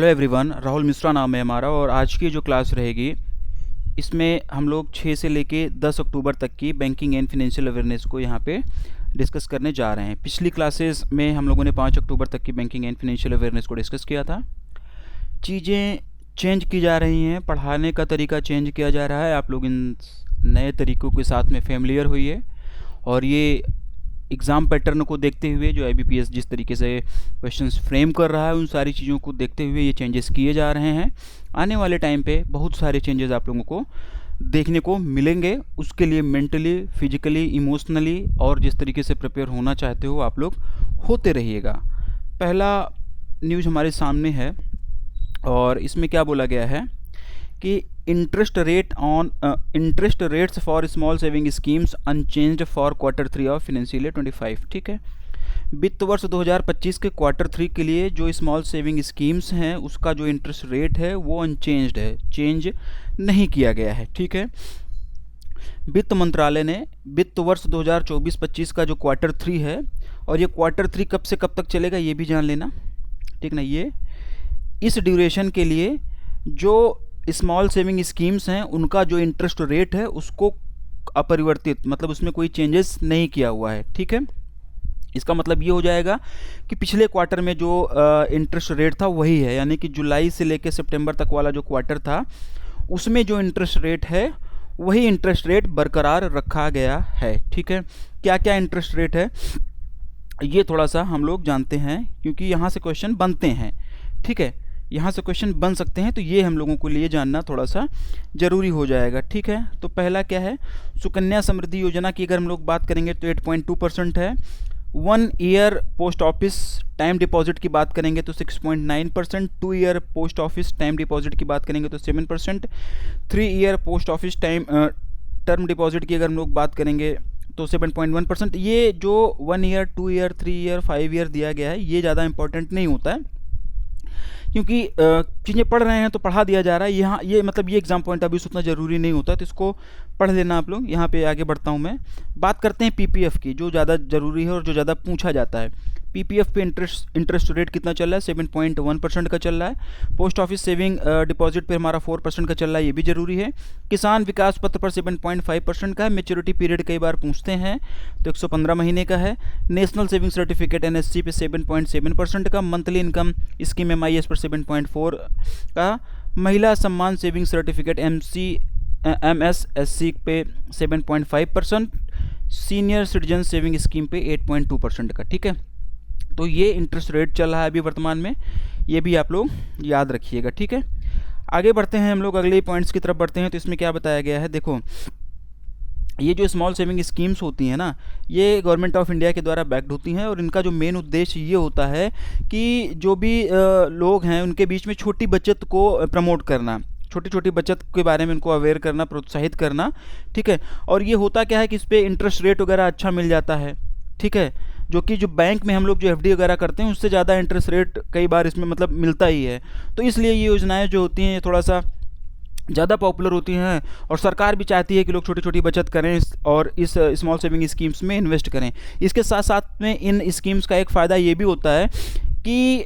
Hello everyone, Rahul Mishra नाम है हमारा। और आज की जो क्लास रहेगी इसमें हम लोग 6 से लेके 10 अक्टूबर तक की बैंकिंग एंड फाइनेंशियल अवेयरनेस को यहाँ पे डिस्कस करने जा रहे हैं। पिछली क्लासेस में हम लोगों ने 5 अक्टूबर तक की बैंकिंग एंड फाइनेंशियल अवेयरनेस को डिस्कस किया था। चीज़ें चेंज की जा रही हैं, पढ़ाने का तरीका चेंज किया जा रहा है। आप लोग इन नए तरीक़ों के साथ में फेमिलियर हुई और ये एग्ज़ाम पैटर्न को देखते हुए जो IBPS जिस तरीके से क्वेश्चंस फ्रेम कर रहा है, उन सारी चीज़ों को देखते हुए ये चेंजेस किए जा रहे हैं। आने वाले टाइम पे बहुत सारे चेंजेस आप लोगों को देखने को मिलेंगे। उसके लिए मेंटली, फिजिकली, इमोशनली और जिस तरीके से प्रिपेयर होना चाहते हो आप लोग होते रहिएगा। पहला न्यूज़ हमारे सामने है और इसमें क्या बोला गया है कि interest rates for small saving schemes unchanged for Q3 of financial year 25। ठीक है, वित्त वर्ष 2025 के Q3 के लिए जो स्मॉल सेविंग स्कीम्स हैं उसका जो इंटरेस्ट रेट है वो अनचेंज्ड है, चेंज नहीं किया गया है। ठीक है, वित्त मंत्रालय ने वित्त वर्ष 2024-25 का जो Q3 है, और ये Q3 कब से कब तक चलेगा ये भी जान लेना, ठीक ना। ये इस ड्यूरेशन के लिए जो स्मॉल सेविंग स्कीम्स हैं उनका जो इंटरेस्ट रेट है उसको अपरिवर्तित, मतलब उसमें कोई चेंजेस नहीं किया हुआ है। ठीक है, इसका मतलब ये हो जाएगा कि पिछले क्वार्टर में जो इंटरेस्ट रेट था वही है, यानी कि जुलाई से लेकर सितंबर तक वाला जो क्वार्टर था उसमें जो इंटरेस्ट रेट है वही इंटरेस्ट रेट बरकरार रखा गया है। ठीक है, क्या क्या इंटरेस्ट रेट है ये थोड़ा सा हम लोग जानते हैं क्योंकि यहाँ से क्वेश्चन बनते हैं। ठीक है, यहाँ से क्वेश्चन बन सकते हैं, तो ये हम लोगों के लिए जानना थोड़ा सा ज़रूरी हो जाएगा। ठीक है, तो पहला क्या है, सुकन्या समृद्धि योजना की अगर हम लोग बात करेंगे तो 8.2% है। 1 year post office time deposit की बात करेंगे तो 6.9%। 2 year post office time deposit की बात करेंगे तो 7%। 3 year post office term deposit की अगर हम लोग बात करेंगे तो 7.1%। ये जो 1 ईयर, 2 ईयर, 3 ईयर, 5 ईयर दिया गया है ये ज़्यादा इंपॉर्टेंट नहीं होता है क्योंकि चीज़ें पढ़ रहे हैं तो पढ़ा दिया जा रहा है। यहाँ ये मतलब ये एग्जाम पॉइंट अभी उतना ज़रूरी नहीं होता, तो इसको पढ़ लेना आप लोग। यहाँ पे आगे बढ़ता हूँ मैं, बात करते हैं PPF की, जो ज़्यादा ज़रूरी है और जो ज़्यादा पूछा जाता है। PPF पे इंटरेस्ट रेट कितना चल रहा है, 7.1% का चल रहा है। पोस्ट ऑफिस सेविंग डिपॉजिट पे हमारा 4% का चल रहा है, ये भी ज़रूरी है। किसान विकास पत्र पर 7.5% का है। मेच्योरिटी पीरियड कई बार पूछते हैं तो 115 महीने का है। नेशनल सेविंग सर्टिफिकेट NSC पे 7.7% का। मंथली इनकम स्कीम MIS पर 7.4 का। महिला सम्मान सेविंग सर्टिफिकेट MSSC पे 7.5%। सीनियर सिटीजन सेविंग स्कीम पे 8.2% का। ठीक है, तो ये इंटरेस्ट रेट चल रहा है अभी वर्तमान में, ये भी आप लोग याद रखिएगा। ठीक है, आगे बढ़ते हैं हम लोग, अगले पॉइंट्स की तरफ बढ़ते हैं। तो इसमें क्या बताया गया है, देखो ये जो स्मॉल सेविंग स्कीम्स होती हैं ना, ये गवर्नमेंट ऑफ इंडिया के द्वारा बैक्ड होती हैं और इनका जो मेन उद्देश्य ये होता है कि जो भी लोग हैं उनके बीच में छोटी बचत को प्रमोट करना, छोटी छोटी बचत के बारे में उनको अवेयर करना, प्रोत्साहित करना। ठीक है, और ये होता क्या है कि इस पर इंटरेस्ट रेट वगैरह अच्छा मिल जाता है। ठीक है, जो बैंक में हम लोग जो FD वगैरह करते हैं उससे ज़्यादा इंटरेस्ट रेट कई बार इसमें मतलब मिलता ही है। तो इसलिए ये योजनाएं जो होती हैं ये थोड़ा सा ज़्यादा पॉपुलर होती हैं और सरकार भी चाहती है कि लोग छोटी छोटी बचत करें और इस स्मॉल सेविंग स्कीम्स में इन्वेस्ट करें। इसके साथ साथ में इन स्कीम्स का एक फ़ायदा ये भी होता है कि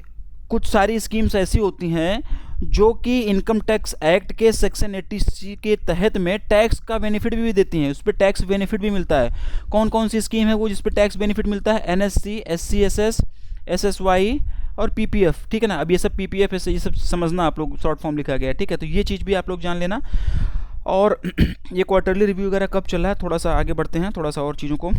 कुछ सारी स्कीम्स ऐसी होती हैं जो कि इनकम टैक्स एक्ट के सेक्शन 80C के तहत में टैक्स का बेनिफिट भी देती हैं, उस पर टैक्स बेनिफिट भी मिलता है। कौन कौन सी स्कीम है वो जिस पर टैक्स बेनिफिट मिलता है, NSC, SCSS, SSY और PPF। ठीक है ना, अब ये सब PPF है, ये सब समझना आप लोग, शॉर्ट फॉर्म लिखा गया है। ठीक है, तो ये चीज़ भी आप लोग जान लेना। और ये क्वार्टरली रिव्यू वगैरह कब चल रहा है, थोड़ा सा आगे बढ़ते हैं, थोड़ा सा और चीज़ों को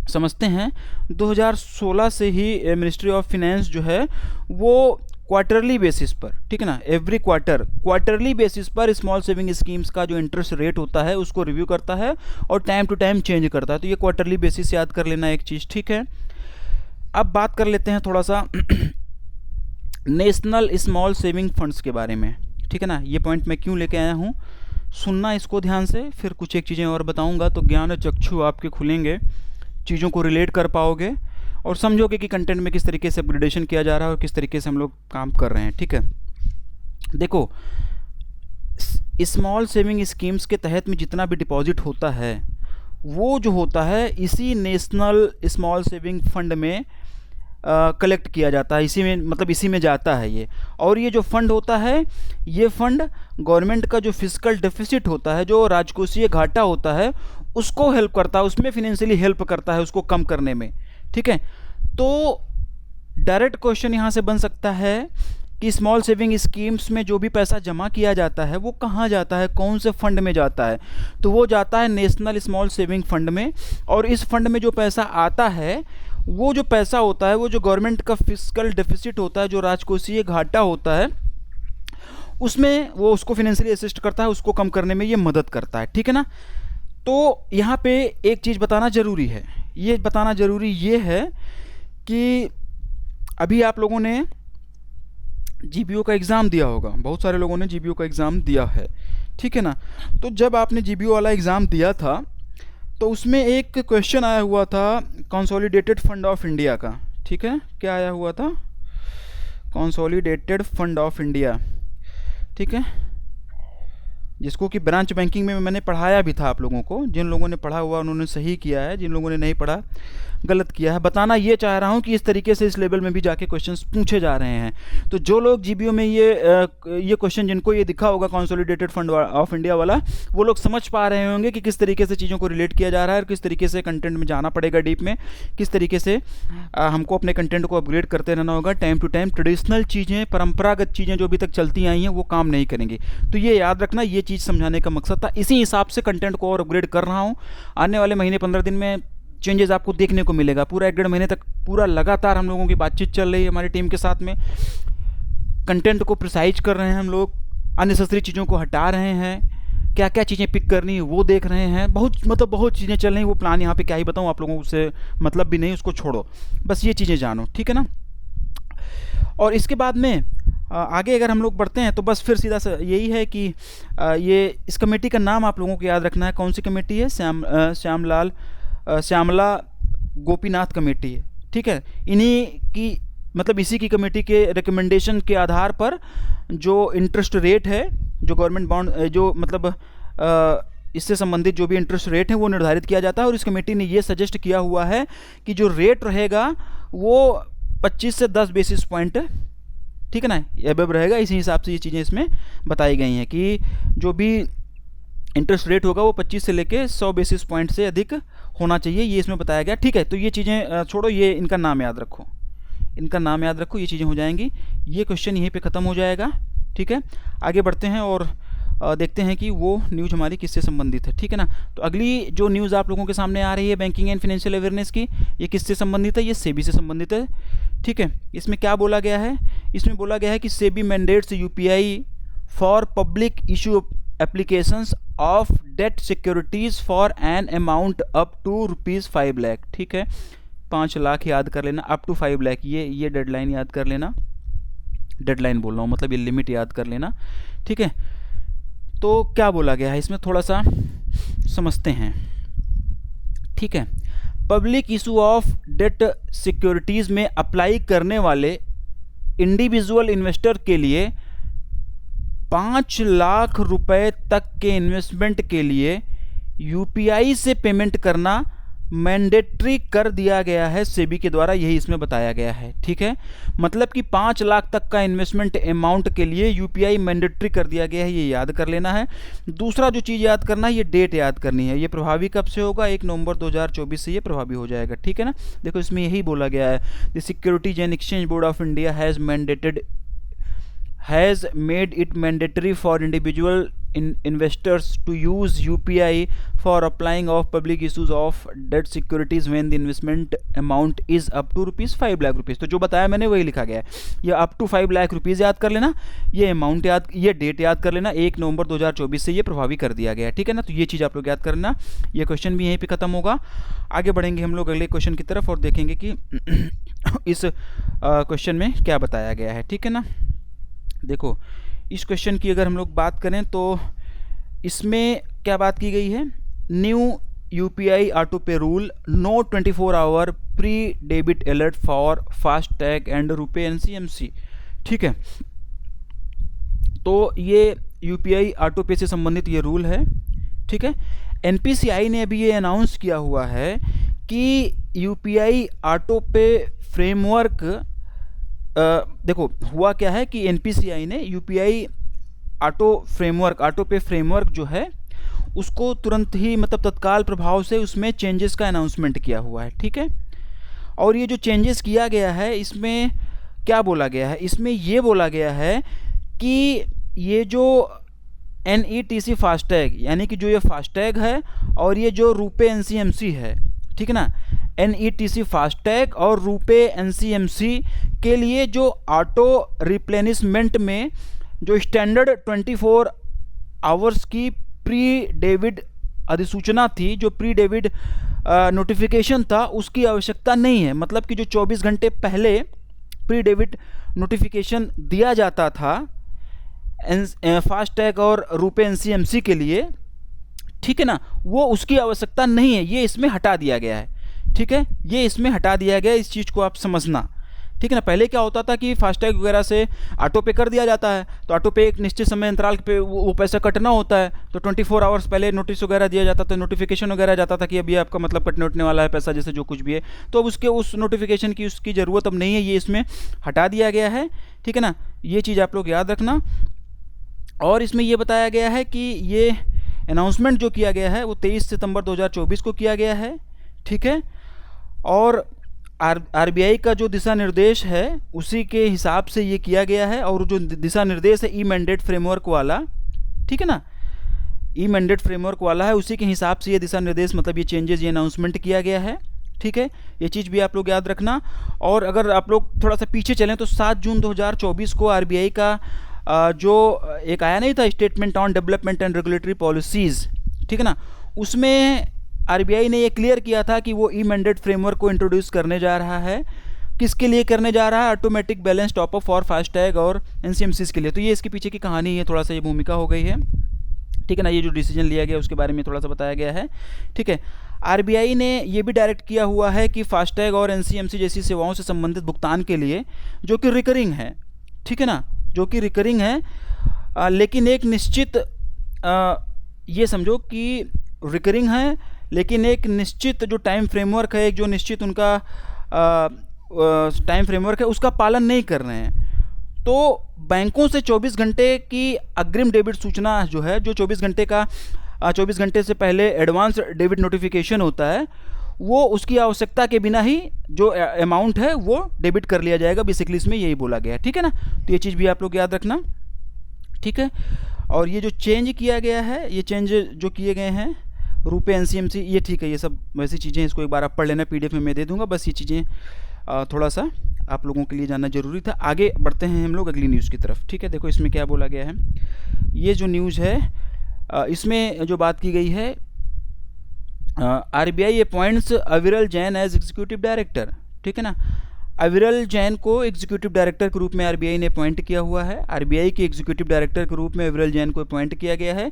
समझते हैं। 2016 से ही मिनिस्ट्री ऑफ फाइनेंस जो है वो क्वार्टरली बेसिस पर, ठीक है ना, एवरी क्वार्टरली बेसिस पर स्मॉल सेविंग स्कीम्स का जो इंटरेस्ट रेट होता है उसको रिव्यू करता है और टाइम टू टाइम चेंज करता है। तो ये क्वार्टरली बेसिस याद कर लेना एक चीज़। ठीक है, अब बात कर लेते हैं थोड़ा सा नेशनल स्मॉल सेविंग फंड्स के बारे में। ठीक है ना, ये पॉइंट मैं क्यों लेके आया हूँ, सुनना इसको ध्यान से, फिर कुछ एक चीज़ें और बताऊँगा तो ज्ञान चक्षु आपके खुलेंगे, चीज़ों को रिलेट कर पाओगे और समझोगे कि कंटेंट में किस तरीके से अपग्रेडेशन किया जा रहा है और किस तरीके से हम लोग काम कर रहे हैं। ठीक है, देखो स्मॉल सेविंग स्कीम्स के तहत में जितना भी डिपॉजिट होता है वो जो होता है इसी नेशनल स्मॉल सेविंग फंड में कलेक्ट किया जाता है, इसी में मतलब इसी में जाता है ये। और ये जो फंड होता है, ये फंड गवर्नमेंट का जो फिजिकल डेफिसिट होता है, जो राजकोषीय घाटा होता है, उसको हेल्प करता है, उसमें फिनेंशियली हेल्प करता है उसको कम करने में। ठीक है, तो डायरेक्ट क्वेश्चन यहाँ से बन सकता है कि स्मॉल सेविंग स्कीम्स में जो भी पैसा जमा किया जाता है वो कहाँ जाता है, कौन से फंड में जाता है? तो वो जाता है नेशनल स्मॉल सेविंग फंड में। और इस फंड में जो पैसा आता है, वो जो पैसा होता है, वो जो गवर्नमेंट का फिजिकल डेफिसिट होता है, जो राजकोषीय घाटा होता है, उसमें वो उसको फिनेंशियली असिस्ट करता है, उसको कम करने में ये मदद करता है। ठीक है ना। तो यहाँ पे एक चीज़ बताना ज़रूरी है, ये बताना ज़रूरी ये है कि अभी आप लोगों ने जीबीओ का एग्ज़ाम दिया होगा, बहुत सारे लोगों ने जीबीओ का एग्ज़ाम दिया है। ठीक है ना। तो जब आपने जीबीओ वाला एग्ज़ाम दिया था तो उसमें एक क्वेश्चन आया हुआ था कंसोलिडेटेड फंड ऑफ इंडिया का। ठीक है, क्या आया हुआ था? Consolidated fund of India. ठीक है, जिसको कि ब्रांच बैंकिंग में मैंने पढ़ाया भी था आप लोगों को। जिन लोगों ने पढ़ा हुआ उन्होंने सही किया है, जिन लोगों ने नहीं पढ़ा गलत किया है। बताना ये चाह रहा हूँ कि इस तरीके से इस लेवल में भी जाके क्वेश्चंस पूछे जा रहे हैं। तो जो लोग जीबीओ में ये क्वेश्चन जिनको ये दिखा होगा कंसोलिडेटेड फंड ऑफ इंडिया वाला, वो लोग समझ पा रहे होंगे कि किस तरीके से चीज़ों को रिलेट किया जा रहा है और किस तरीके से कंटेंट में जाना पड़ेगा डीप में, किस तरीके से हमको अपने कंटेंट को अपग्रेड करते रहना होगा टाइम टू टाइम। ट्रेडिशनल चीज़ें, परंपरागत चीज़ें जो अभी तक चलती आई हैं वो काम नहीं करेंगी। तो ये याद रखना, ये चीज़ समझाने का मकसद था। इसी हिसाब से कंटेंट को और अपग्रेड कर रहा हूँ। आने वाले महीने 15 दिन में चेंजेस आपको देखने को मिलेगा। पूरा 1-1.5 महीने तक पूरा लगातार हम लोगों की बातचीत चल रही है हमारी टीम के साथ में। कंटेंट को प्रिसाइज कर रहे हैं हम लोग, अननेसेसरी चीज़ों को हटा रहे हैं, क्या क्या चीज़ें पिक करनी है वो देख रहे हैं। बहुत चीज़ें चल रही हैं। वो प्लान यहाँ पे क्या ही बताऊँ आप लोगों से, मतलब भी नहीं, उसको छोड़ो, बस ये चीज़ें जानो। ठीक है ना। और इसके बाद में आगे अगर हम लोग बढ़ते हैं तो बस फिर सीधा सा यही है कि ये इस कमेटी का नाम आप लोगों को याद रखना है। कौन सी कमेटी है? श्यामला गोपीनाथ कमेटी है। ठीक है, इन्हीं की मतलब इसी की कमेटी के रिकमेंडेशन के आधार पर जो इंटरेस्ट रेट है, जो गवर्नमेंट बॉन्ड जो मतलब इससे संबंधित जो भी इंटरेस्ट रेट है वो निर्धारित किया जाता है। और इस कमेटी ने ये सजेस्ट किया हुआ है कि जो रेट रहेगा वो 25 से 10 बेसिस पॉइंट, ठीक है ना, एबव रहेगा। इसी हिसाब से ये चीज़ें इसमें बताई गई हैं कि जो भी इंटरेस्ट रेट होगा वो 25 से लेके 100 बेसिस पॉइंट से अधिक होना चाहिए, ये इसमें बताया गया। ठीक है, तो ये चीज़ें छोड़ो, ये इनका नाम याद रखो, इनका नाम याद रखो, ये चीज़ें हो जाएंगी। ये क्वेश्चन यहीं पे ख़त्म हो जाएगा। ठीक है, आगे बढ़ते हैं और देखते हैं कि वो न्यूज़ हमारी किससे संबंधित है। ठीक है ना। तो अगली जो न्यूज़ आप लोगों के सामने आ रही है बैंकिंग एंड फाइनेंशियल अवेयरनेस की, ये किससे संबंधित है? ये सेबी से संबंधित है। ठीक है, इसमें क्या बोला गया है? इसमें बोला गया है कि SEBI mandates UPI for public issue applications of debt securities for an amount up to ₹5 lakh. ठीक है, 5 लाख याद कर लेना, अप टू 5 लाख, ये डेडलाइन याद कर लेना। डेडलाइन बोल रहा हूँ, मतलब ये लिमिट याद कर लेना। ठीक है, तो क्या बोला गया है इसमें थोड़ा सा समझते हैं। ठीक है, public issue of debt securities में अप्लाई करने वाले इंडिविजुअल इन्वेस्टर के लिए 5 लाख रुपए तक के इन्वेस्टमेंट के लिए यूपीआई से पेमेंट करना मैंडेटरी कर दिया गया है सेबी के द्वारा, यही इसमें बताया गया है। ठीक है, मतलब कि 5 लाख तक का इन्वेस्टमेंट अमाउंट के लिए यूपीआई मैंडेटरी कर दिया गया है, ये याद कर लेना है। दूसरा जो चीज़ याद करना है, ये डेट याद करनी है। ये प्रभावी कब से होगा? 1 नवंबर 2024 से ये प्रभावी हो जाएगा। ठीक है ना। देखो इसमें यही बोला गया है, the securities and exchange board of India has made it mandatory for individual investors to use UPI for applying of public issues of debt securities when the investment amount is up to ₹5 lakh. तो जो बताया मैंने वही लिखा गया है। ये up to 5 lakh rupees याद कर लेना, ये अमाउंट याद, ये डेट याद कर लेना। 1 नवंबर 2024 से ये प्रभावी कर दिया गया है। ठीक है ना। तो ये चीज़ आप लोग याद करना। ये क्वेश्चन भी यहीं पे ख़त्म होगा। आगे बढ़ेंगे हम लोग अगले क्वेश्चन की तरफ और देखेंगे कि इस क्वेश्चन में क्या बताया गया है। ठीक है ना। देखो इस क्वेश्चन की अगर हम लोग बात करें तो इसमें क्या बात की गई है? New UPI auto pay rule, no 24 hour pre debit alert for FASTag and RuPay NCMC. ठीक है, तो ये यूपीआई ऑटो पे से संबंधित ये रूल है। ठीक है, एनपीसीआई ने अभी ये अनाउंस किया हुआ है कि यूपीआई ऑटो पे फ्रेमवर्क, देखो हुआ क्या है कि एनपीसीआई ने यूपीआई ऑटो पे फ्रेमवर्क जो है उसको तुरंत ही मतलब तत्काल प्रभाव से उसमें चेंजेस का अनाउंसमेंट किया हुआ है, ठीक है। और ये जो चेंजेस किया गया है इसमें क्या बोला गया है, इसमें ये बोला गया है कि ये जो NETC फास्टैग यानी कि जो ये फास्टैग है और ये जो रुपे NCMC है, ठीक है ना, NETC फास्टैग और रुपे NCMC के लिए जो ऑटो रिप्लेनिशमेंट में जो स्टैंडर्ड 24 आवर्स की प्री डेबिट अधिसूचना थी, जो प्री डेबिट नोटिफिकेशन था, उसकी आवश्यकता नहीं है। मतलब कि जो 24 घंटे पहले प्री डेबिट नोटिफिकेशन दिया जाता था फास्टैग और रुपे NCMC के लिए, ठीक है ना, वो उसकी आवश्यकता नहीं है, ये इसमें हटा दिया गया है, ठीक है, ये इसमें हटा दिया गया है। इस चीज़ को आप समझना, ठीक है ना। पहले क्या होता था कि फास्टैग वगैरह से ऑटो पे कर दिया जाता है, तो ऑटो पे एक निश्चित समय अंतराल पे वो पैसा कटना होता है, तो 24 आवर्स पहले नोटिस वगैरह दिया जाता था, नोटिफिकेशन वगैरह जाता था कि अभी आपका मतलब कटने उठने वाला है पैसा, जैसे जो कुछ भी है। तो अब उसके उस नोटिफिकेशन की उसकी ज़रूरत अब नहीं है, ये इसमें हटा दिया गया है, ठीक है ना। ये चीज़ आप लोग याद रखना। और इसमें ये बताया गया है कि ये अनाउंसमेंट जो किया गया है वो 23 सितंबर 2024 को किया गया है, ठीक है। और आरबीआई का जो दिशा निर्देश है उसी के हिसाब से ये किया गया है। और जो दिशा निर्देश है ई मैंडेट फ्रेमवर्क वाला, ठीक है ना, ई मैंडेट फ्रेमवर्क वाला है, उसी के हिसाब से ये दिशा निर्देश मतलब ये चेंजेस, ये अनाउंसमेंट किया गया है, ठीक है। ये चीज़ भी आप लोग याद रखना। और अगर आप लोग थोड़ा सा पीछे चलें तो 7 जून 2024 को आरबीआई का जो एक आया नहीं था statement on development and regulatory policies, ठीक है ना, उसमें आरबीआई ने ये क्लियर किया था कि वो ई मैंडेट फ्रेमवर्क को इंट्रोड्यूस करने जा रहा है। किसके लिए करने जा रहा है? Automatic balance top up for FASTag और एनसीएमसीज के लिए। तो ये इसके पीछे की कहानी है, थोड़ा सा ये भूमिका हो गई है, ठीक है ना। ये जो डिसीजन लिया गया उसके बारे में थोड़ा सा बताया गया है, ठीक है। आरबीआई ने ये भी डायरेक्ट किया हुआ है कि फास्टैग और एनसीएमसी जैसी सेवाओं से संबंधित भुगतान के लिए जो कि रिकरिंग है, ठीक है ना, जो कि रिकरिंग है, लेकिन एक निश्चित ये समझो कि रिकरिंग है लेकिन एक निश्चित जो टाइम फ्रेमवर्क है, एक जो निश्चित उनका टाइम फ्रेमवर्क है उसका पालन नहीं कर रहे हैं। तो बैंकों से 24 घंटे की अग्रिम डेबिट सूचना जो है, जो 24 घंटे का 24 घंटे से पहले एडवांस डेबिट नोटिफिकेशन होता है, वो उसकी आवश्यकता के बिना ही जो अमाउंट है वो डेबिट कर लिया जाएगा। बेसिकली इसमें यही बोला गया है, ठीक है ना। तो ये चीज़ भी आप लोग याद रखना, ठीक है। और ये जो चेंज किया गया है, ये चेंज जो किए गए हैं रुपे एनसीएमसी, ये ठीक है, ये सब वैसी चीज़ें, इसको एक बार आप पढ़ लेना, पीडीएफ में मैं दे दूंगा। बस ये चीज़ें थोड़ा सा आप लोगों के लिए जानना जरूरी था। आगे बढ़ते हैं हम लोग अगली न्यूज़ की तरफ, ठीक है। देखो इसमें क्या बोला गया है, ये जो न्यूज़ है इसमें जो बात की गई है, आरबीआई अपॉइंट्स अविरल जैन एज एग्जीक्यूटिव डायरेक्टर, ठीक है ना। अविरल जैन को एग्जीक्यूटिव डायरेक्टर के रूप में आरबीआई ने अपॉइंट किया हुआ है। आरबीआई के एग्जीक्यूटिव डायरेक्टर के रूप में अविरल जैन को अपॉइंट किया गया है।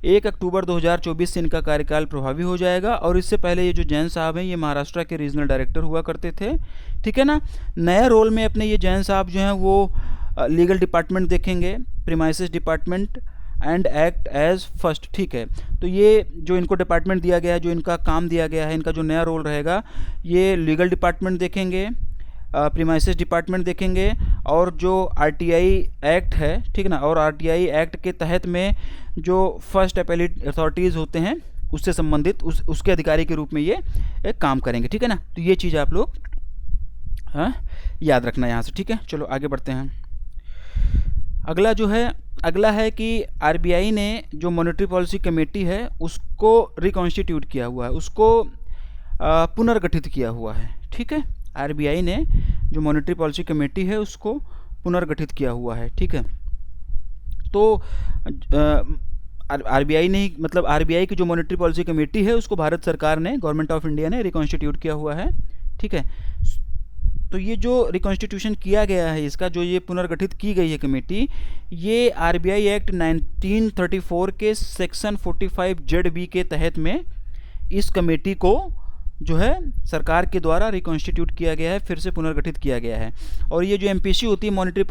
1 अक्टूबर 2024 से इनका कार्यकाल प्रभावी हो जाएगा। और इससे पहले ये जो जैन साहब हैं ये महाराष्ट्र के रीजनल डायरेक्टर हुआ करते थे, ठीक है ना। नया रोल में अपने ये जैन साहब जो हैं वो लीगल डिपार्टमेंट देखेंगे, premises department and act as first, ठीक है। तो ये जो इनको डिपार्टमेंट दिया गया है, जो इनका काम दिया गया है, इनका जो नया रोल रहेगा, ये लीगल डिपार्टमेंट देखेंगे, प्रीमाइसेस डिपार्टमेंट देखेंगे, और जो आरटीआई एक्ट है, ठीक है ना, और आरटीआई एक्ट के तहत में जो फर्स्ट अपेलेट अथॉरिटीज़ होते हैं उससे संबंधित उसके अधिकारी के रूप में ये एक काम करेंगे, ठीक है ना। तो ये चीज़ आप लोग याद रखना यहाँ से, ठीक है। चलो आगे बढ़ते हैं। अगला है कि आरबीआई ने जो मॉनेटरी पॉलिसी कमेटी है उसको रिकॉन्स्टिट्यूट किया हुआ है, उसको पुनर्गठित किया हुआ है, ठीक है। आरबीआई ने जो मॉनेटरी पॉलिसी कमेटी है उसको पुनर्गठित किया हुआ है, ठीक है। तो आरबीआई ने मतलब आरबीआई की जो मॉनेटरी पॉलिसी कमेटी है उसको भारत सरकार ने, गवर्नमेंट ऑफ इंडिया ने रिकॉन्स्टिट्यूट किया हुआ है, ठीक है। तो ये जो रिकॉन्स्टिट्यूशन किया गया है, इसका जो ये पुनर्गठित की गई है कमेटी, ये आरबीआई एक्ट 1934 के सेक्शन 45 ZB के तहत में इस कमेटी को जो है सरकार के द्वारा रिकॉन्स्टिट्यूट किया गया है, फिर से पुनर्गठित किया गया है। और ये जो एमपीसी होती है, मॉनेटरी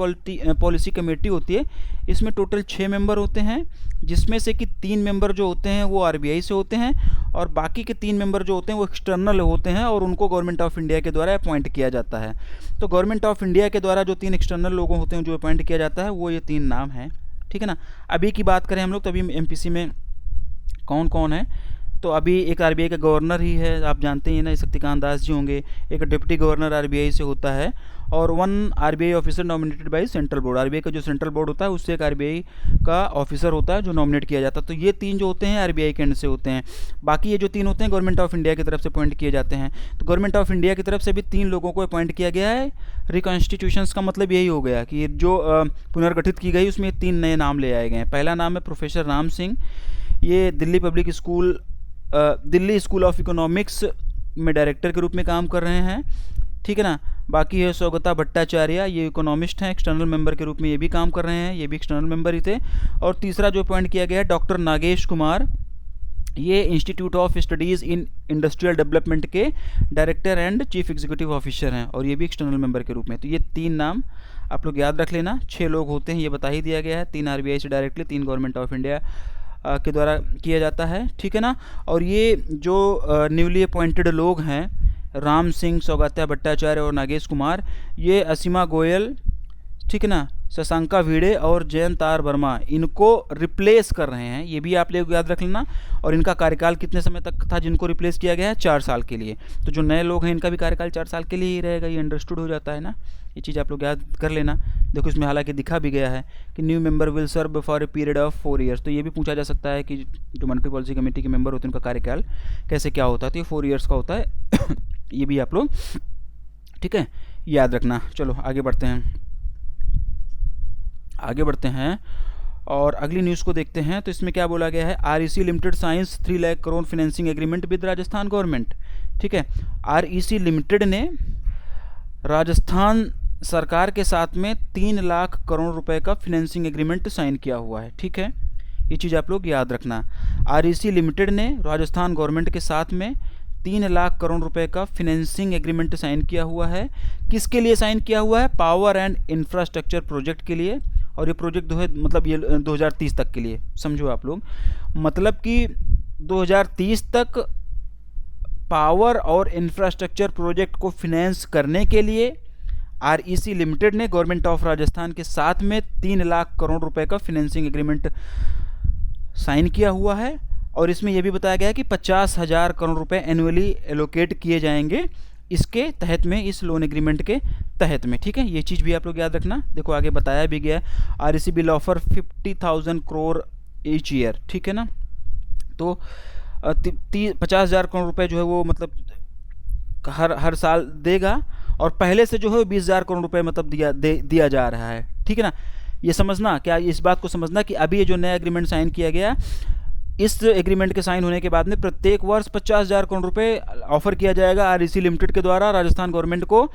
पॉलिसी कमेटी होती है, इसमें टोटल 6 मेंबर होते हैं, जिसमें से कि 3 मेंबर जो होते हैं वो आरबीआई से होते हैं और बाकी के 3 मेंबर जो होते हैं वो एक्सटर्नल होते हैं और उनको गवर्नमेंट ऑफ इंडिया के द्वारा अपॉइंट किया जाता है। तो गवर्नमेंट ऑफ इंडिया के द्वारा जो 3 एक्सटर्नल लोगों होते हैं जो अपॉइंट किया जाता है वो ये 3 नाम हैं, ठीक है ना। अभी की बात करें हम लोग तो अभी एमपीसी में कौन कौन है, तो अभी एक आरबीआई का गवर्नर ही है, आप जानते हैं ना, शक्तिकांत दास जी होंगे। एक डिप्टी गवर्नर आरबीआई से होता है और 1 RBI officer nominated by central board. RBI का जो सेंट्रल बोर्ड होता है उससे एक आरबीआई का ऑफिसर होता है जो नॉमिनेट किया जाता है। तो ये 3 जो होते हैं आरबीआई के एंड से होते हैं। बाकी ये जो 3 होते हैं गवर्नमेंट ऑफ इंडिया की तरफ से अपॉइंट किए जाते हैं। तो गवर्नमेंट ऑफ इंडिया की तरफ से भी 3 लोगों को अपॉइंट किया गया है। रिकॉन्स्टिट्यूशंस का मतलब यही हो गया कि जो पुनर्गठित की गई उसमें 3 नए नाम ले आए गए हैं। पहला नाम है प्रोफेसर राम सिंह, ये Delhi public school Delhi school of economics में डायरेक्टर के रूप में काम कर रहे हैं, ठीक है ना। बाकी है सौगता भट्टाचार्य, ये इकोनॉमिस्ट हैं, एक्सटर्नल मेंबर के रूप में ये भी काम कर रहे हैं, ये भी एक्सटर्नल मेंबर ही थे। और तीसरा जो अपॉइंट किया गया है डॉक्टर नागेश कुमार, ये institute of studies in industrial development के director and chief executive officer हैं और ये भी एक्सटर्नल मेंबर के रूप में। तो ये 3 नाम आप लोग याद रख लेना। 6 लोग होते हैं ये बता ही दिया गया है, 3 आरबीआई से डायरेक्टली, 3 गवर्नमेंट ऑफ इंडिया के द्वारा किया जाता है, ठीक है ना। और ये जो न्यूली अपॉइंटेड लोग हैं राम सिंह, सौगत्या भट्टाचार्य और नागेश कुमार, ये असीमा गोयल, ठीक है ना, शशांका भिड़े और जयंत आर वर्मा, इनको रिप्लेस कर रहे हैं, ये भी आप लोग याद रख लेना। और इनका कार्यकाल कितने समय तक था जिनको रिप्लेस किया गया है, 4 साल के लिए। तो जो नए लोग हैं इनका भी कार्यकाल 4 साल के लिए ही रहेगा, ये अंडरस्टूड हो जाता है ना, ये चीज़ आप लोग याद कर लेना। देखो इसमें हालांकि दिखा भी गया है कि new member will serve for a period of 4 years. तो ये भी पूछा जा सकता है कि जो मॉनेटरी पॉलिसी कमेटी के मेंबर होते हैं उनका कार्यकाल कैसे क्या होता है, तो ये 4 ईयर्स का होता है ये भी आप लोग, ठीक है, याद रखना। चलो आगे बढ़ते हैं और अगली न्यूज़ को देखते हैं। तो इसमें क्या बोला गया है, REC limited science 3 lakh crore financing agreement with Rajasthan government, ठीक है। आरईसी लिमिटेड ने राजस्थान सरकार के साथ में 3 लाख करोड़ रुपए का फाइनेंसिंग एग्रीमेंट साइन किया हुआ है, ठीक है, ये चीज़ आप लोग याद रखना। आरईसी लिमिटेड ने राजस्थान गवर्नमेंट के साथ में 3 लाख करोड़ रुपए का फाइनेंसिंग एग्रीमेंट साइन किया हुआ है। किसके लिए साइन किया हुआ है, पावर एंड इंफ्रास्ट्रक्चर प्रोजेक्ट के लिए। और ये प्रोजेक्ट मतलब ये 2030 तक के लिए, समझो आप लोग, मतलब कि 2030 तक पावर और इंफ्रास्ट्रक्चर प्रोजेक्ट को फिनेंस करने के लिए आरईसी लिमिटेड ने गवर्नमेंट ऑफ राजस्थान के साथ में 3 लाख करोड़ रुपए का फाइनेंसिंग एग्रीमेंट साइन किया हुआ है। और इसमें यह भी बताया गया है कि 50,000 करोड़ रुपए एनुअली एलोकेट किए जाएंगे इसके तहत में, इस लोन एग्रीमेंट के तहत में, ठीक है, ये चीज़ भी आप लोग याद रखना। देखो आगे बताया भी गया है, REC will offer 50,000 crore each year, ठीक है ना। तो 50,000 करोड़ रुपए जो है वो मतलब हर साल देगा और पहले से जो है 20,000 करोड़ रुपए मतलब दिया जा रहा है, ठीक है ना। ये समझना, क्या इस बात को समझना कि अभी ये जो नया एग्रीमेंट साइन किया गया, इस एग्रीमेंट के साइन होने के बाद में प्रत्येक वर्ष 50,000 करोड़ रुपए ऑफर किया जाएगा आरईसी लिमिटेड के द्वारा राजस्थान गवर्नमेंट को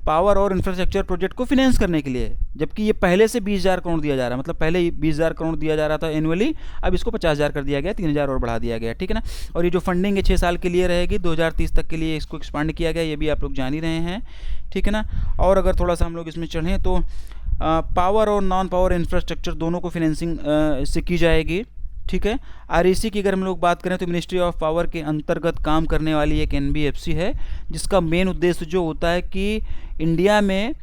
पावर और इंफ्रास्ट्रक्चर प्रोजेक्ट को फिनेंस करने के लिए। जबकि ये पहले से 20,000 करोड़ दिया जा रहा है, मतलब पहले 20,000 करोड़ दिया जा रहा था एनुअली, अब इसको 50,000 कर दिया गया, 3,000 और बढ़ा दिया गया, ठीक है ना। और ये जो फंडिंग है 6 साल के लिए रहेगी, 2030 तक के लिए इसको एक्सपांड किया गया, ये भी आप लोग जान ही रहे हैं, ठीक है ना। और अगर थोड़ा सा हम लोग इसमें चढ़ें तो पावर और नॉन पावर इंफ्रास्ट्रक्चर दोनों को फिनेंसिंग से की जाएगी, ठीक है। आरईसी की अगर हम लोग बात करें तो मिनिस्ट्री ऑफ पावर के अंतर्गत काम करने वाली एक एनबीएफसी है, जिसका मेन उद्देश्य जो होता है कि इंडिया में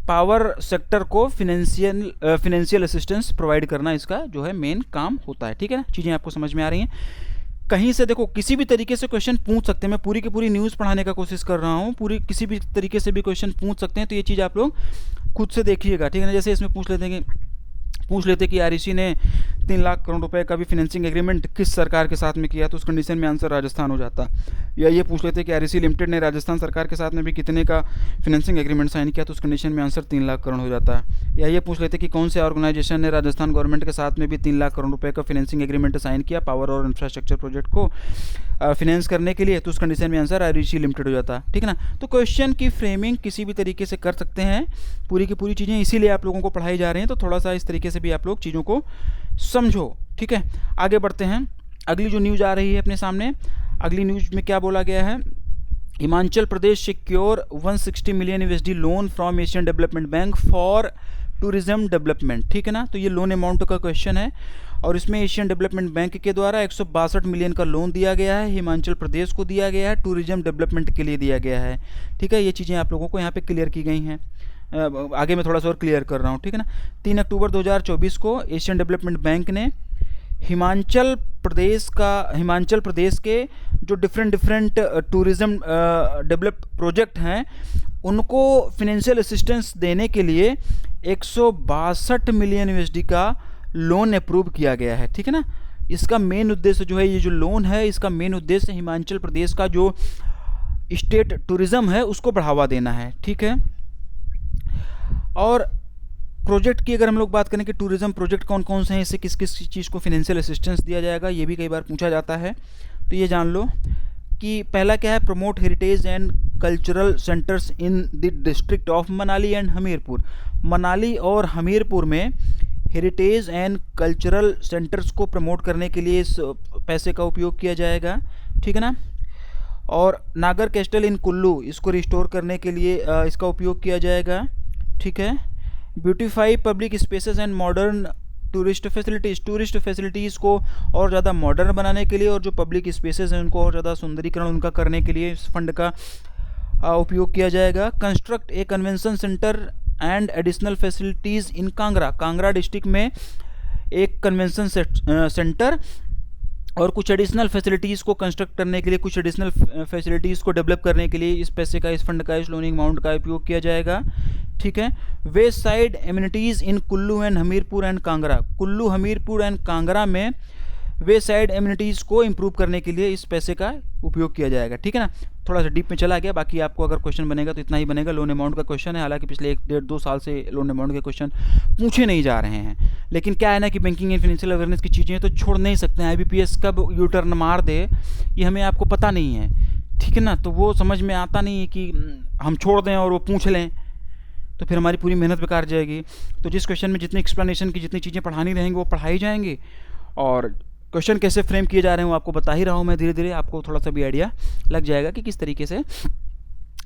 पावर सेक्टर को फिनेंशियल असिस्टेंस प्रोवाइड करना, इसका जो है मेन काम होता है, ठीक है ना। चीज़ें आपको समझ में आ रही हैं। कहीं से देखो किसी भी तरीके से क्वेश्चन पूछ सकते हैं, मैं पूरी की पूरी न्यूज़ पढ़ाने का कोशिश कर रहा हूँ, पूरी किसी भी तरीके से भी क्वेश्चन पूछ सकते हैं, तो ये चीज़ आप लोग खुद से देखिएगा, ठीक है ना। जैसे इसमें पूछ लेते कि आरईसी ने 3 लाख करोड़ रुपए का भी फिनेंसिंग एग्रीमेंट किस सरकार के साथ में किया, तो उस कंडीशन में आंसर राजस्थान हो जाता। या ये पूछ लेते कि आरईसी लिमिटेड ने राजस्थान सरकार के साथ में भी कितने का फिनेंसिंग एग्रीमेंट साइन किया, तो उस कंडीशन में आंसर 3 लाख करोड़ हो जाता है। या ये पूछ लेते कि कौन से ऑर्गेनाइजेशन ने राजस्थान गवर्नमेंट के साथ में भी 3 लाख करोड़ रुपए का फिनेंसिंग एग्रीमेंट साइन किया पावर और इंफ्रास्ट्रक्चर प्रोजेक्ट को फिनेंस करने के लिए, तो उस कंडीशन में आंसर आरईसी लिमिटेड हो जाता, ठीक है ना। तो क्वेश्चन की फ्रेमिंग किसी भी तरीके से कर सकते हैं, पूरी की पूरी चीज़ें इसीलिए आप लोगों को पढ़ाई जा रही हैं, तो थोड़ा सा इस तरीके से भी आप लोग चीज़ों को समझो, ठीक है। आगे बढ़ते हैं, अगली जो न्यूज़ आ रही है अपने सामने, अगली न्यूज़ में क्या बोला गया है, Himachal Pradesh secure 160 million USD loan from Asian development bank for tourism development, ठीक है ना। तो ये लोन अमाउंट का क्वेश्चन है और इसमें एशियन डेवलपमेंट बैंक के द्वारा 162 मिलियन का लोन दिया गया है, हिमाचल प्रदेश को दिया गया है, टूरिज्म डेवलपमेंट के लिए दिया गया है, ठीक है। ये चीज़ें आप लोगों को यहाँ पे क्लियर की गई हैं। आगे मैं थोड़ा सा और क्लियर कर रहा हूँ, ठीक है ना। 3 अक्टूबर 2024 को एशियन डेवलपमेंट बैंक ने हिमाचल प्रदेश के जो डिफरेंट टूरिज़्म डेवलप प्रोजेक्ट हैं उनको फिनेंशियल असिस्टेंस देने के लिए 162 मिलियन यूएसडी का लोन अप्रूव किया गया है, ठीक है ना। इसका मेन उद्देश्य जो है, ये जो लोन है इसका मेन उद्देश्य हिमाचल प्रदेश का जो स्टेट टूरिज़्म है उसको बढ़ावा देना है, ठीक है। और प्रोजेक्ट की अगर हम लोग बात करें कि टूरिज्म प्रोजेक्ट कौन कौन से हैं, इससे किस किस चीज़ को फिनेंशियल असिस्टेंस दिया जाएगा, ये भी कई बार पूछा जाता है। तो ये जान लो कि पहला क्या है, promote heritage and cultural centres in the district of Manali and Hamirpur. Manali और हमीरपुर में हेरिटेज एंड कल्चरल सेंटर्स को प्रमोट करने के लिए इस पैसे का उपयोग किया जाएगा, ठीक है ना। और नागर कैस्टल इन कुल्लू, इसको रिस्टोर करने के लिए इसका उपयोग किया जाएगा, ठीक है। Beautify public spaces and modern tourist facilities को और ज़्यादा मॉडर्न बनाने के लिए और जो पब्लिक स्पेसेस हैं उनको और ज़्यादा सुंदरीकरण उनका करने के लिए इस फंड का उपयोग किया जाएगा। Construct A convention centre and additional facilities in Kangra district में एक कन्वेंशन सेंटर और कुछ एडिशनल फैसिलिटीज़ को कंस्ट्रक्ट करने के लिए, कुछ एडिशनल फैसिलिटीज़ को डेवलप करने के लिए इस पैसे का, इस फंड का, इस लोनिंग अमाउंट का उपयोग किया जाएगा, ठीक है। West side amenities in Kullu and Hamirpur and Kangra, Kullu, Hamirpur and Kangra में वेस्ट साइड एमिनिटीज़ को इम्प्रूव करने के लिए इस पैसे का उपयोग किया जाएगा, ठीक है ना। थोड़ा सा डीप में चला गया, बाकी आपको अगर क्वेश्चन बनेगा तो इतना ही बनेगा। लोन अमाउंट का क्वेश्चन है, हालांकि पिछले 1-1.5-2 साल से लोन अमाउंट के क्वेश्चन पूछे नहीं जा रहे हैं, लेकिन क्या है ना कि बैंकिंग एंड फाइनेंशियल अवेयरनेस की चीज़ें तो छोड़ नहीं सकते हैं। IBPS कब यू टर्न मार दे ये हमें आपको पता नहीं है, ठीक है ना। तो वो समझ में आता नहीं है कि हम छोड़ दें और वो पूछ लें, तो फिर हमारी पूरी मेहनत बेकार जाएगी। तो जिस क्वेश्चन में जितनी एक्सप्लेनेशन की जितनी चीज़ें पढ़ानी रहेंगी वो पढ़ाई जाएंगी, और क्वेश्चन कैसे फ्रेम किए जा रहे हैं वो आपको बता ही रहा हूँ मैं। धीरे धीरे आपको थोड़ा सा भी आइडिया लग जाएगा कि किस तरीके से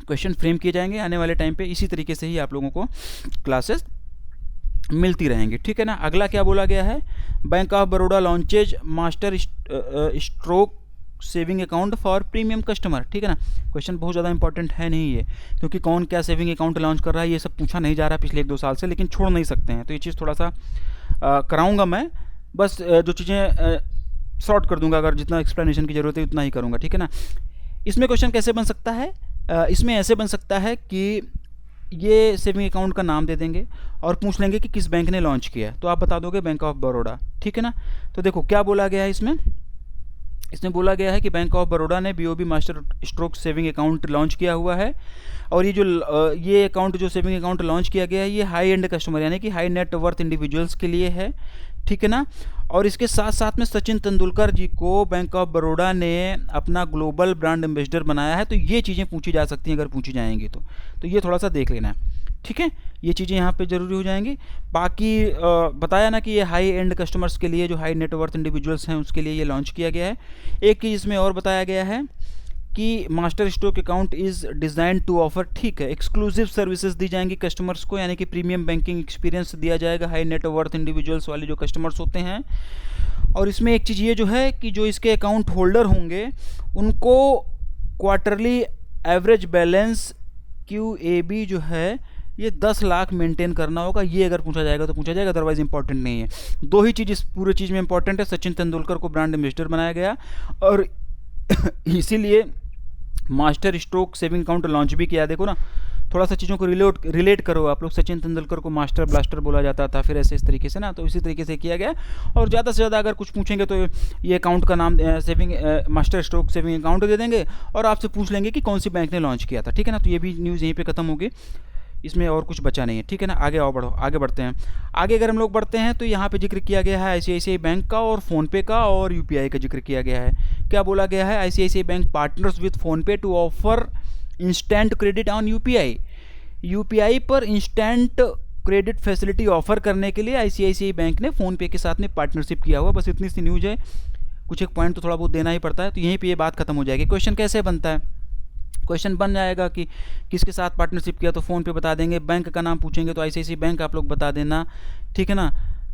क्वेश्चन फ्रेम किए जाएंगे आने वाले टाइम पे। इसी तरीके से ही आप लोगों को क्लासेस मिलती रहेंगी, ठीक है ना। अगला क्या बोला गया है, bank of Baroda launches master stroke saving account for premium customer, ठीक है ना। क्वेश्चन बहुत ज़्यादा इंपॉर्टेंट है नहीं ये, क्योंकि कौन क्या सेविंग अकाउंट लॉन्च कर रहा है ये सब पूछा नहीं जा रहा पिछले 1-2 साल से, लेकिन छोड़ नहीं सकते हैं। तो ये चीज़ थोड़ा सा कराऊंगा मैं, बस जो चीज़ें शॉर्ट कर दूंगा, अगर जितना एक्सप्लेनेशन की ज़रूरत है उतना ही करूंगा, ठीक है ना। इसमें क्वेश्चन कैसे बन सकता है, इसमें ऐसे बन सकता है कि ये सेविंग अकाउंट का नाम दे देंगे और पूछ लेंगे कि किस बैंक ने लॉन्च किया, तो आप बता दोगे बैंक ऑफ बड़ौदा, ठीक है ना। तो देखो क्या बोला गया है इसमें बोला गया है कि बैंक ऑफ बड़ौदा ने BOB master stroke saving account launch किया हुआ है, और ये अकाउंट जो सेविंग अकाउंट लॉन्च किया गया है ये हाई एंड कस्टमर यानी कि हाई नेट वर्थ इंडिविजुअल्स के लिए है, ठीक है ना। और इसके साथ साथ में सचिन तेंदुलकर जी को बैंक ऑफ बड़ौदा ने अपना ग्लोबल ब्रांड एम्बेसडर बनाया है। तो ये चीज़ें पूछी जा सकती हैं, अगर पूछी जाएंगी तो ये थोड़ा सा देख लेना, ठीक है। ये चीज़ें यहाँ पे ज़रूरी हो जाएंगी। बाकी बताया ना कि ये हाई एंड कस्टमर्स के लिए, जो हाई नेटवर्थ इंडिविजुअल्स हैं उसके लिए ये लॉन्च किया गया है। एक चीज़ इसमें और बताया गया है कि master stroke account is design to offer, ठीक है, एक्सक्लूसिव सर्विसेज दी जाएंगी कस्टमर्स को, यानी कि प्रीमियम बैंकिंग एक्सपीरियंस दिया जाएगा हाई नेटवर्थ इंडिविजुअल्स वाले जो कस्टमर्स होते हैं। और इसमें एक चीज़ ये जो है कि जो इसके अकाउंट होल्डर होंगे उनको क्वार्टरली एवरेज बैलेंस QAB जो है ये 10 लाख मेंटेन करना होगा। ये अगर पूछा जाएगा तो पूछा जाएगा, अदरवाइज इंपॉर्टेंट नहीं है। दो ही चीज़ इस पूरे चीज़ में इंपॉर्टेंट है, सचिन तेंदुलकर को ब्रांड एम्बेसडर बनाया गया और इसीलिए master stroke saving account launch भी किया। देखो ना, थोड़ा सा चीज़ों को रिलेट करो आप लोग। सचिन तेंदुलकर को मास्टर ब्लास्टर बोला जाता था, फिर ऐसे इस तरीके से ना, तो इसी तरीके से किया गया। और ज़्यादा से ज़्यादा अगर कुछ पूछेंगे तो ये अकाउंट का नाम saving master stroke saving account दे देंगे और आपसे पूछ लेंगे कि कौन सी बैंक ने लॉन्च किया था, ठीक है ना। तो ये भी न्यूज़ यहीं पर ख़त्म होगी, इसमें और कुछ बचा नहीं है, ठीक है ना। आगे आओ, बढ़ो, आगे बढ़ते हैं। आगे अगर हम लोग बढ़ते हैं तो यहाँ पे जिक्र किया गया है ICICI बैंक का और फ़ोनपे का और UPI का जिक्र किया गया है। क्या बोला गया है, ICICI bank partners with PhonePe to offer instant credit on UPI पर इंस्टेंट क्रेडिट फैसिलिटी ऑफर करने के लिए ICICI बैंक ने फ़ोनपे के साथ में पार्टनरशिप किया हुआ। बस इतनी सी न्यूज़ है, कुछ एक पॉइंट तो थोड़ा बहुत देना ही पड़ता है। तो यहीं पर ये बात खत्म हो जाएगी। क्वेश्चन कैसे बनता है, क्वेश्चन बन जाएगा कि किसके साथ पार्टनरशिप किया, तो फ़ोन पे बता देंगे। बैंक का नाम पूछेंगे तो ICICI बैंक आप लोग बता देना, ठीक है ना।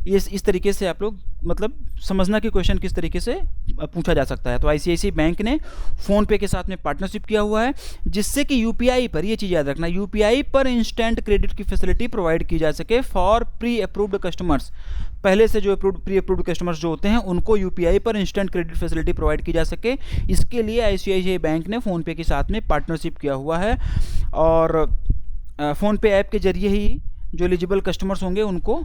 इस तरीके से आप लोग मतलब समझना कि क्वेश्चन किस तरीके से पूछा जा सकता है। तो ICICI बैंक ने फ़ोनपे के साथ में पार्टनरशिप किया हुआ है, जिससे कि UPI पर, ये चीज़ याद रखना, UPI पर इंस्टेंट क्रेडिट की फैसिलिटी प्रोवाइड की जा सके फॉर प्री अप्रूव्ड कस्टमर्स। पहले से जो प्री अप्रूव्ड कस्टमर्स जो होते हैं उनको UPI पर इंस्टेंट क्रेडिट फैसिलिटी प्रोवाइड की जा सके, इसके लिए ICICI बैंक ने फ़ोनपे के साथ में पार्टनरशिप किया हुआ है। और फ़ोनपे ऐप के जरिए ही जो एलिजिबल कस्टमर्स होंगे उनको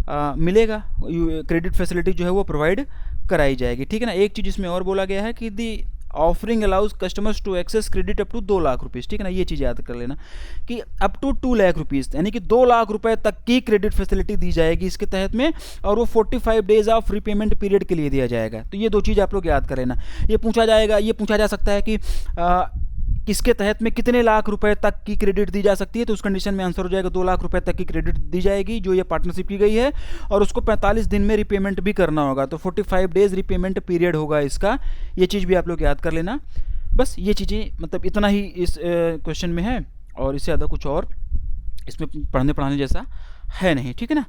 मिलेगा, क्रेडिट फैसिलिटी जो है वो प्रोवाइड कराई जाएगी, ठीक है ना। एक चीज़ इसमें और बोला गया है कि the offering allows customers to access credit up to 2 lakh rupees, ठीक है ना। ये चीज़ याद कर लेना कि अप टू 2 लाख रुपीज़, यानी कि 2 लाख रुपए तक की क्रेडिट फैसिलिटी दी जाएगी इसके तहत में, और वो 45 डेज ऑफ रीपेमेंट पीरियड के लिए दिया जाएगा। तो ये 2 चीज़ आप लोग याद कर लेना। ये पूछा जा सकता है कि किसके तहत में कितने लाख रुपए तक की क्रेडिट दी जा सकती है, तो उस कंडीशन में आंसर हो जाएगा 2 लाख रुपए तक की क्रेडिट दी जाएगी जो ये पार्टनरशिप की गई है, और उसको 45 दिन में रिपेमेंट भी करना होगा, तो 45 डेज रिपेमेंट पीरियड होगा इसका। ये चीज़ भी आप लोग याद कर लेना। बस ये चीज़ें मतलब इतना ही इस क्वेश्चन में है, और इससे ज़्यादा कुछ और इसमें पढ़ाने जैसा है नहीं, ठीक है ना।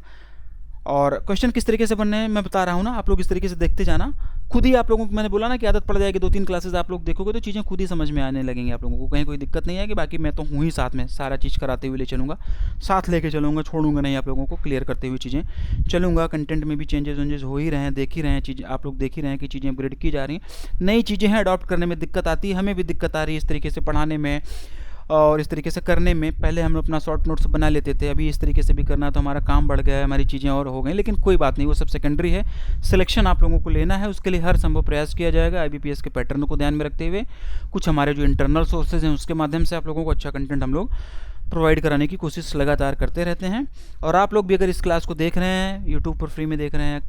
और क्वेश्चन किस तरीके से बनने हैं मैं बता रहा हूँ ना, आप लोग इस तरीके से देखते जाना, खुद ही आप लोगों को मैंने बोला ना कि आदत पड़ जाएगी। 2-3 क्लासेस आप लोग देखोगे तो चीज़ें खुद ही समझ में आने लगेंगी आप लोगों को, कहीं कोई दिक्कत नहीं है कि बाकी मैं तो हूँ ही साथ में, सारा चीज़ कराते हुए ले चलूँगा, साथ लेके चलूँगा, छोड़ूंगा नहीं, आप लोगों को क्लियर करते हुए चीज़ें चलूँगा। कंटेंट में भी चेंजेस हो ही रहे हैं, देख ही रहे हैं चीज़ें, आप लोग देख ही रहे हैं कि चीज़ें अपग्रेड की जा रही हैं। नई चीज़ें हैं, अडॉप्ट करने में दिक्कत आती है, हमें भी दिक्कत आ रही है इस तरीके से पढ़ाने में और इस तरीके से करने में। पहले हम अपना शॉर्ट नोट्स बना लेते थे, अभी इस तरीके से भी करना तो हमारा काम बढ़ गया है, हमारी चीज़ें और हो गई, लेकिन कोई बात नहीं, वो सब सेकेंडरी है। सिलेक्शन आप लोगों को लेना है, उसके लिए हर संभव प्रयास किया जाएगा IBPS के पैटर्न को ध्यान में रखते हुए। कुछ हमारे जो इंटरनल सोर्सेज हैं उसके माध्यम से आप लोगों को अच्छा कंटेंट हम लोग प्रोवाइड कराने की कोशिश लगातार करते रहते हैं। और आप लोग भी अगर इस क्लास को देख रहे हैं, यूट्यूब पर फ्री में देख रहे हैं,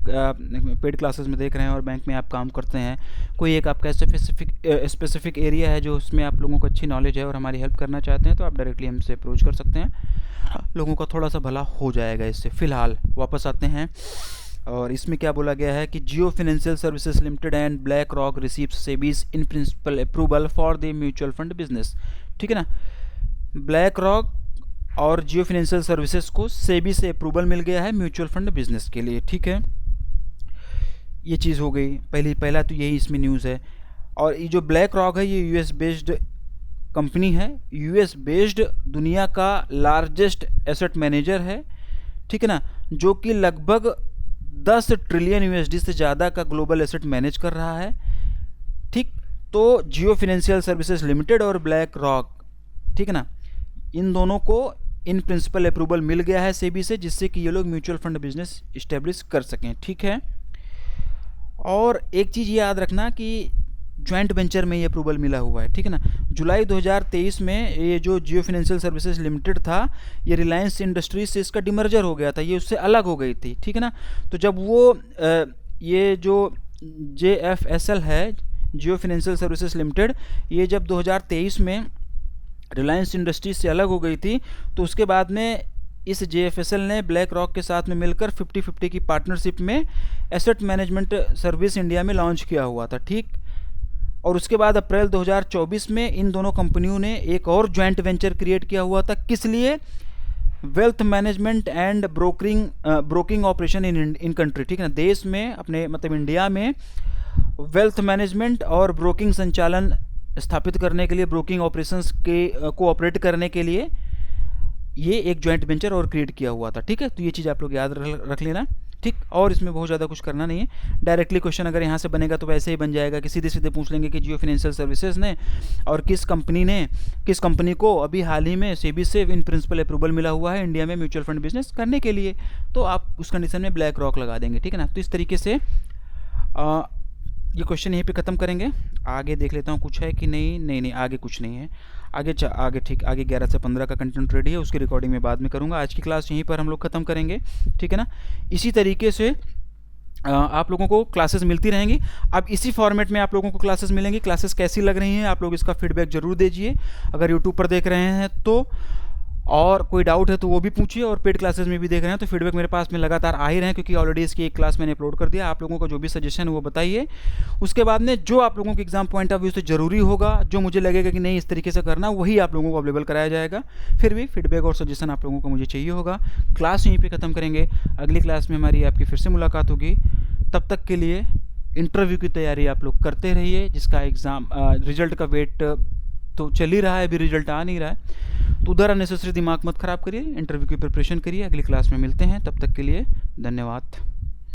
पेड क्लासेस में देख रहे हैं, और बैंक में आप काम करते हैं, कोई एक आपका स्पेसिफिक एरिया है जो उसमें आप लोगों को अच्छी नॉलेज है और हमारी हेल्प करना चाहते हैं, तो आप डायरेक्टली हमसे अप्रोच कर सकते हैं। लोगों का थोड़ा सा भला हो जाएगा इससे। फ़िलहाल वापस आते हैं, और इसमें क्या बोला गया है कि Jio financial services limited and BlackRock receives SEBI's in principle approval for the mutual fund business, ठीक है ना। ब्लैक रॉक और जियो फाइनेंशियल सर्विसेज को सेबी से अप्रूवल मिल गया है म्यूचुअल फंड बिजनेस के लिए, ठीक है। ये चीज़ हो गई पहला तो यही इसमें न्यूज़ है। और ये जो ब्लैक रॉक है ये US बेस्ड कंपनी है, US बेस्ड दुनिया का लार्जेस्ट एसेट मैनेजर है, ठीक है ना, जो कि लगभग 10 ट्रिलियन USD से ज़्यादा का ग्लोबल एसेट मैनेज कर रहा है, ठीक। तो जियो फाइनेंशियल सर्विसेज लिमिटेड और ब्लैक रॉक, ठीक है ना, इन दोनों को इन प्रिंसिपल अप्रूवल मिल गया है सेबी से, जिससे कि ये लोग म्यूचुअल फंड बिजनेस इस्टेब्लिश कर सकें, ठीक है। और एक चीज़ ये याद रखना कि जॉइंट वेंचर में ये अप्रूवल मिला हुआ है, ठीक है ना। जुलाई 2023 में ये जो जियो फाइनेंशियल सर्विसेज लिमिटेड था, ये रिलायंस इंडस्ट्रीज से इसका डिमर्जर हो गया था, ये उससे अलग हो गई थी, ठीक है ना। तो जब वो ये जो JFSL है, जियो फाइनेंशियल सर्विसेज लिमिटेड, ये जब 2023 में रिलायंस इंडस्ट्रीज से अलग हो गई थी, तो उसके बाद में इस JFSL ने ब्लैक रॉक के साथ में मिलकर 50-50 की पार्टनरशिप में एसेट मैनेजमेंट सर्विस इंडिया में लॉन्च किया हुआ था, ठीक। और उसके बाद अप्रैल 2024 में इन दोनों कंपनियों ने एक और जॉइंट वेंचर क्रिएट किया हुआ था, किस लिए? Wealth management and broking operation in country, ठीक है ना। देश में अपने मतलब इंडिया में वेल्थ मैनेजमेंट और ब्रोकिंग संचालन स्थापित करने के लिए, ब्रोकिंग ऑपरेशंस के को ऑपरेट करने के लिए ये एक जॉइंट वेंचर और क्रिएट किया हुआ था, ठीक है। तो ये चीज़ आप लोग याद रख लेना, ठीक। और इसमें बहुत ज़्यादा कुछ करना नहीं है, डायरेक्टली क्वेश्चन अगर यहाँ से बनेगा तो वैसे ही बन जाएगा कि सीधे सीधे पूछ लेंगे कि जियो फाइनेंशियल सर्विसेज ने और किस कंपनी को अभी हाल ही में सेबी से इन प्रिंसिपल अप्रूवल मिला हुआ है इंडिया में म्यूचुअल फंड बिजनेस करने के लिए, तो आप उस कंडीशन में ब्लैक रॉक लगा देंगे, ठीक है ना। तो इस तरीके से ये क्वेश्चन यहीं पे ख़त्म करेंगे। आगे देख लेता हूँ कुछ है कि नहीं, आगे कुछ नहीं है। आगे ठीक, आगे 11 से 15 का कंटेंट रेडी है, उसकी रिकॉर्डिंग में बाद में करूँगा। आज की क्लास यहीं पर हम लोग ख़त्म करेंगे, ठीक है ना। इसी तरीके से आप लोगों को क्लासेस मिलती रहेंगी। अब इसी फॉर्मेट में आप लोगों को क्लासेस मिलेंगी। क्लासेस कैसी लग रही हैं आप लोग इसका फीडबैक ज़रूर दीजिए। अगर यूट्यूब पर देख रहे हैं तो और कोई डाउट है तो वो भी पूछिए, और पेड क्लासेस में भी देख रहे हैं तो फीडबैक मेरे पास में लगातार आ ही रहे हैं, क्योंकि ऑलरेडी इसकी एक क्लास मैंने अपलोड कर दिया। आप लोगों का जो भी सजेशन है वो बताइए। उसके बाद में जो आप लोगों के एग्जाम पॉइंट ऑफ व्यू से ज़रूरी होगा, जो मुझे लगेगा कि नहीं इस तरीके से करना, वही आप लोगों को अवेलेबल कराया जाएगा। फिर भी फीडबैक और सजेशन आप लोगों को मुझे चाहिए होगा। क्लास यहीं पर ख़त्म करेंगे, अगली क्लास में हमारी आपकी फिर से मुलाकात होगी। तब तक के लिए इंटरव्यू की तैयारी आप लोग करते रहिए, जिसका एग्ज़ाम रिजल्ट का वेट तो चल ही रहा है, अभी रिजल्ट आ नहीं रहा है, तो उधर अननेसेसरी दिमाग मत ख़राब करिए, इंटरव्यू की प्रिपरेशन करिए। अगली क्लास में मिलते हैं, तब तक के लिए धन्यवाद।